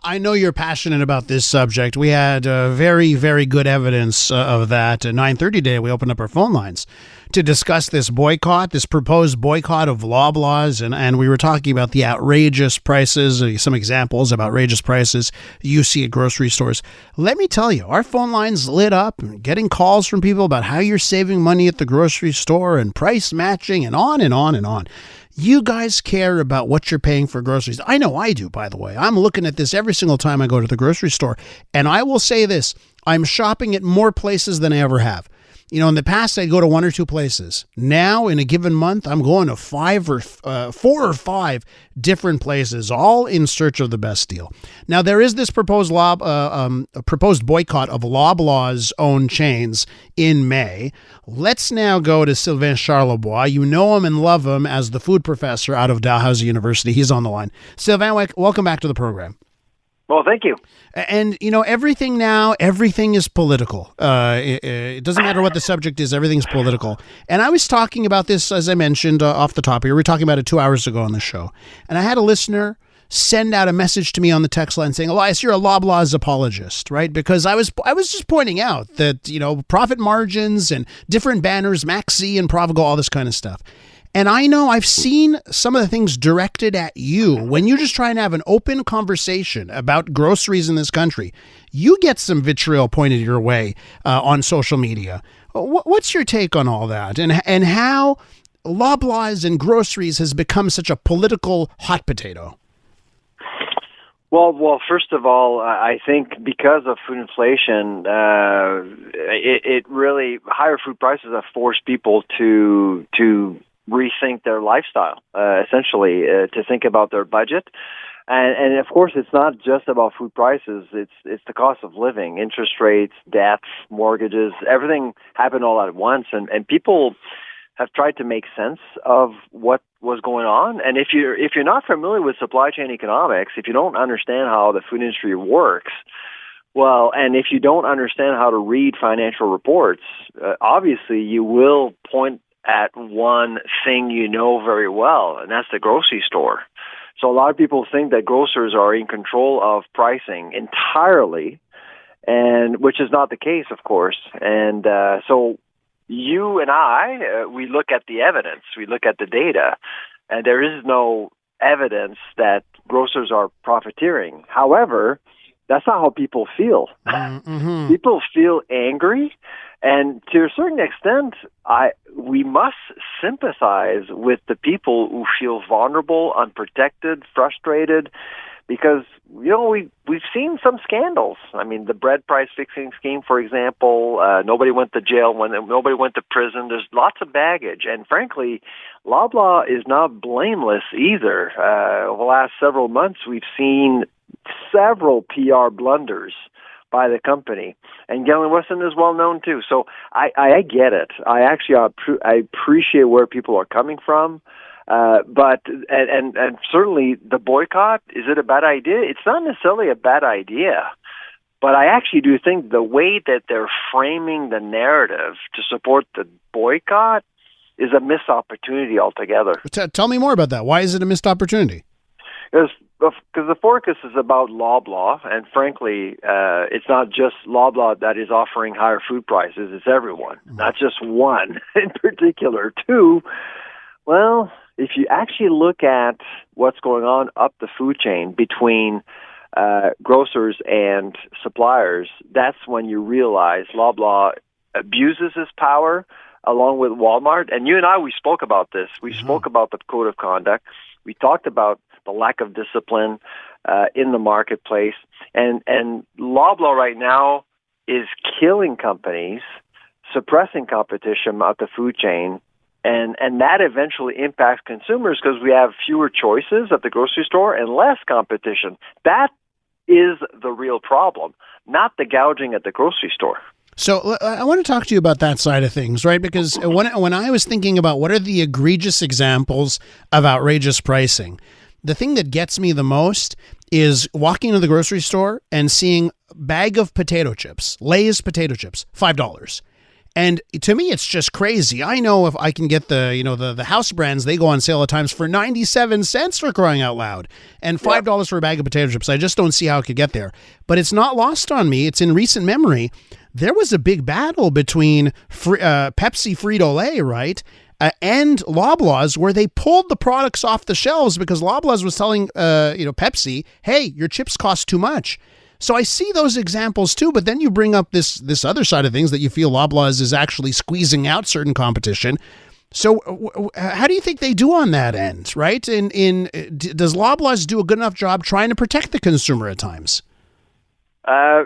I know you're passionate about this subject. We had very, very good evidence of that. At 9:30 today, we opened up our phone lines to discuss this boycott, this proposed boycott of Loblaws, and we were talking about the outrageous prices, some examples of outrageous prices you see at grocery stores. Let me tell you, our phone lines lit up, getting calls from people about how you're saving money at the grocery store and price matching and on and on and on. You guys care about what you're paying for groceries. I know I do, by the way. I'm looking at this every single time I go to the grocery store. And I will say this, I'm shopping at more places than I ever have. You know, in the past, I'd go to one or two places. Now, in a given month, I'm going to four or five different places, all in search of the best deal. Now, there is this proposed boycott of Loblaws-owned chains in May. Let's now go to Sylvain Charlebois. You know him and love him as the food professor out of Dalhousie University. He's on the line. Sylvain, welcome back to the program. Well, thank you. And, you know, everything is political. It doesn't matter what the subject is, everything's political. And I was talking about this, as I mentioned, off the top here. We were talking about it 2 hours ago on the show. And I had a listener send out a message to me on the text line saying, Elias, you're a Loblaws apologist, right? Because I was just pointing out that, you know, profit margins and different banners, Maxi and Provigo, all this kind of stuff. And I know I've seen some of the things directed at you when you just try and have an open conversation about groceries in this country. You get some vitriol pointed your way on social media. What's your take on all that and how Loblaws and groceries has become such a political hot potato? Well, first of all, I think because of food inflation, it really higher food prices have forced people to rethink their lifestyle, essentially, to think about their budget. And of course, it's not just about food prices. It's the cost of living, interest rates, debts, mortgages, everything happened all at once. And people have tried to make sense of what was going on. And if you're not familiar with supply chain economics, if you don't understand how the food industry works, well, and if you don't understand how to read financial reports, obviously you will point at one thing you know very well, and that's the grocery store. So a lot of people think that grocers are in control of pricing entirely, and which is not the case, of course. And so you and I, we look at the evidence, we look at the data, and there is no evidence that grocers are profiteering. However, that's not how people feel. Mm-hmm. People feel angry. And to a certain extent, we must sympathize with the people who feel vulnerable, unprotected, frustrated, because, you know, we've seen some scandals. I mean, the bread price fixing scheme, for example, nobody went to jail, nobody went to prison. There's lots of baggage. And frankly, Loblaw is not blameless either. Over the last several months, we've seen several PR blunders by the company, and Galen Weston is well known too. So I get it. I appreciate where people are coming from, but certainly the boycott, is it a bad idea? It's not necessarily a bad idea, but I actually do think the way that they're framing the narrative to support the boycott is a missed opportunity altogether. Tell me more about that. Why is it a missed opportunity? Because the focus is about Loblaw, and frankly, it's not just Loblaw that is offering higher food prices. It's everyone, not just one in particular. Two, well, if you actually look at what's going on up the food chain between grocers and suppliers, that's when you realize Loblaw abuses his power along with Walmart. And you and I, we spoke about this. We spoke about the code of conduct. We talked about the lack of discipline in the marketplace. And Loblaw right now is killing companies, suppressing competition at the food chain, and that eventually impacts consumers because we have fewer choices at the grocery store and less competition. That is the real problem, not the gouging at the grocery store. So I want to talk to you about that side of things, right? Because when I was thinking about what are the egregious examples of outrageous pricing, the thing that gets me the most is walking into the grocery store and seeing a bag of potato chips, Lay's potato chips, $5. And to me, it's just crazy. I know if I can get the house brands, they go on sale at times for 97 cents, for crying out loud, and $5 for a bag of potato chips. I just don't see how it could get there. But it's not lost on me. It's in recent memory. There was a big battle between Pepsi Frito-Lay, right, and Loblaws, where they pulled the products off the shelves because Loblaws was telling Pepsi, hey, your chips cost too much. So I see those examples too, but then you bring up this other side of things that you feel Loblaws is actually squeezing out certain competition. So how do you think they do on that end, right? Does Loblaws do a good enough job trying to protect the consumer at times?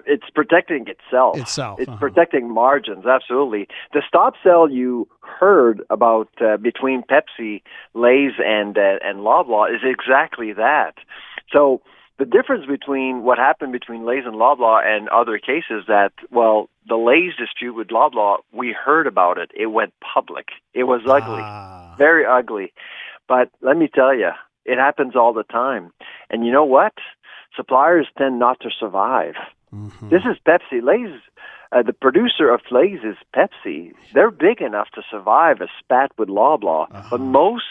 It's protecting itself. It's protecting margins, absolutely. The stop sell you heard about between Pepsi, Lay's, and Loblaw is exactly that. So the difference between what happened between Lay's and Loblaw and other cases that, well, the Lay's dispute with Loblaw, we heard about it. It went public. It was ugly, very ugly. But let me tell you, it happens all the time. And you know what? Suppliers tend not to survive. Mm-hmm. This is Pepsi. Lay's, the producer of Lay's is Pepsi. They're big enough to survive a spat with Loblaw. But most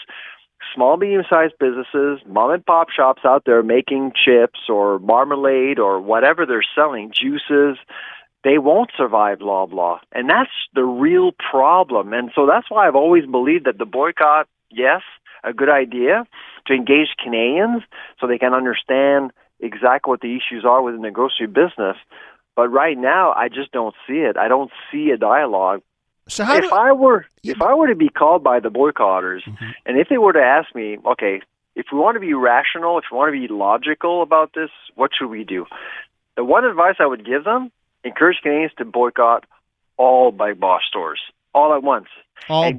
small, medium-sized businesses, mom-and-pop shops out there making chips or marmalade or whatever they're selling, juices, they won't survive Loblaw. And that's the real problem. And so that's why I've always believed that the boycott, yes, a good idea to engage Canadians so they can understand exactly what the issues are within the grocery business. But right now, I just don't see it. I don't see a dialogue. So if I were to be called by the boycotters, and if they were to ask me, okay, if we want to be rational, if we want to be logical about this, what should we do? The one advice I would give them, encourage Canadians to boycott all big box stores, all at once. All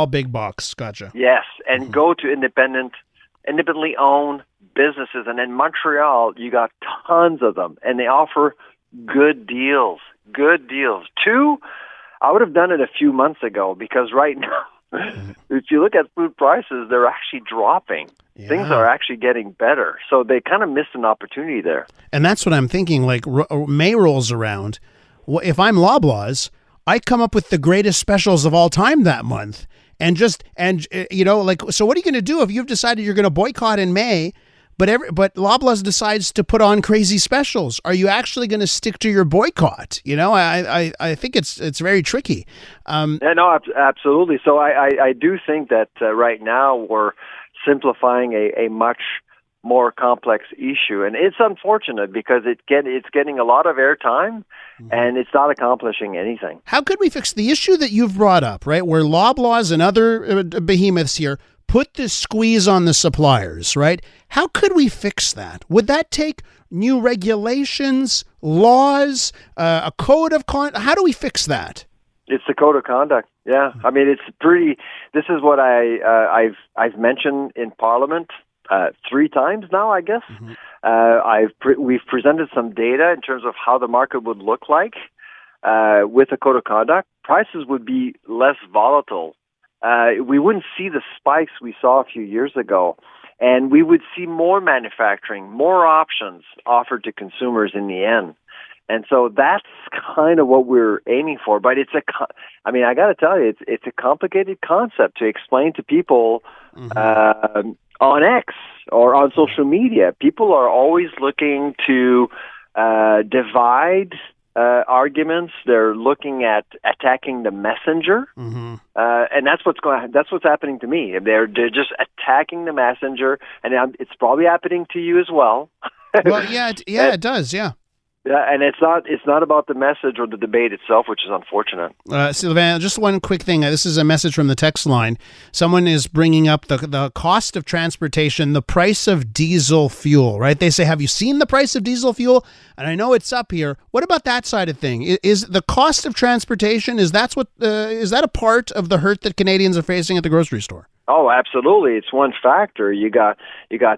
big box, gotcha. Yes, and go to independently owned businesses. And in Montreal, you got tons of them, and they offer good deals. Two, I would have done it a few months ago because right now, if you look at food prices, they're actually dropping. Yeah. Things are actually getting better. So they kind of missed an opportunity there. And that's what I'm thinking. Like May rolls around. If I'm Loblaws, I come up with the greatest specials of all time that month. So what are you going to do if you've decided you're going to boycott in May? But Loblaws decides to put on crazy specials. Are you actually going to stick to your boycott? I think it's very tricky. No, absolutely. So I do think that right now we're simplifying a much more complex issue, and it's unfortunate because it's getting a lot of airtime, and it's not accomplishing anything. How could we fix the issue that you've brought up, right? Where Loblaws and other behemoths here put this squeeze on the suppliers, right? How could we fix that? Would that take new regulations, laws, a code of conduct? How do we fix that? It's the code of conduct. Yeah, I mean, it's pretty. This is what I've mentioned in Parliament 3 times now, I guess. We've presented some data in terms of how the market would look like with a code of conduct. Prices would be less volatile. We wouldn't see the spikes we saw a few years ago, and we would see more manufacturing, more options offered to consumers in the end. And so that's kind of what we're aiming for. But I got to tell you, it's a complicated concept to explain to people on X or on social media. People are always looking to divide arguments. They're looking at attacking the messenger, and that's what's happening to me. They're just attacking the messenger, and it's probably happening to you as well. Well, it does, yeah. Yeah, and it's not about the message or the debate itself, which is unfortunate. Sylvain, just one quick thing. This is a message from the text line. Someone is bringing up the cost of transportation, the price of diesel fuel, right? They say, have you seen the price of diesel fuel? And I know it's up here. What about that side of thing? Is the cost of transportation, is that a part of the hurt that Canadians are facing at the grocery store? Oh, absolutely. It's one factor. You got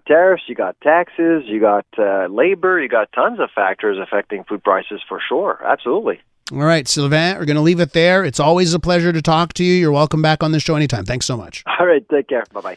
tariffs, you got taxes, you got labor, you got tons of factors affecting food prices for sure. Absolutely. All right, Sylvain, we're going to leave it there. It's always a pleasure to talk to you. You're welcome back on the show anytime. Thanks so much. All right, take care. Bye-bye.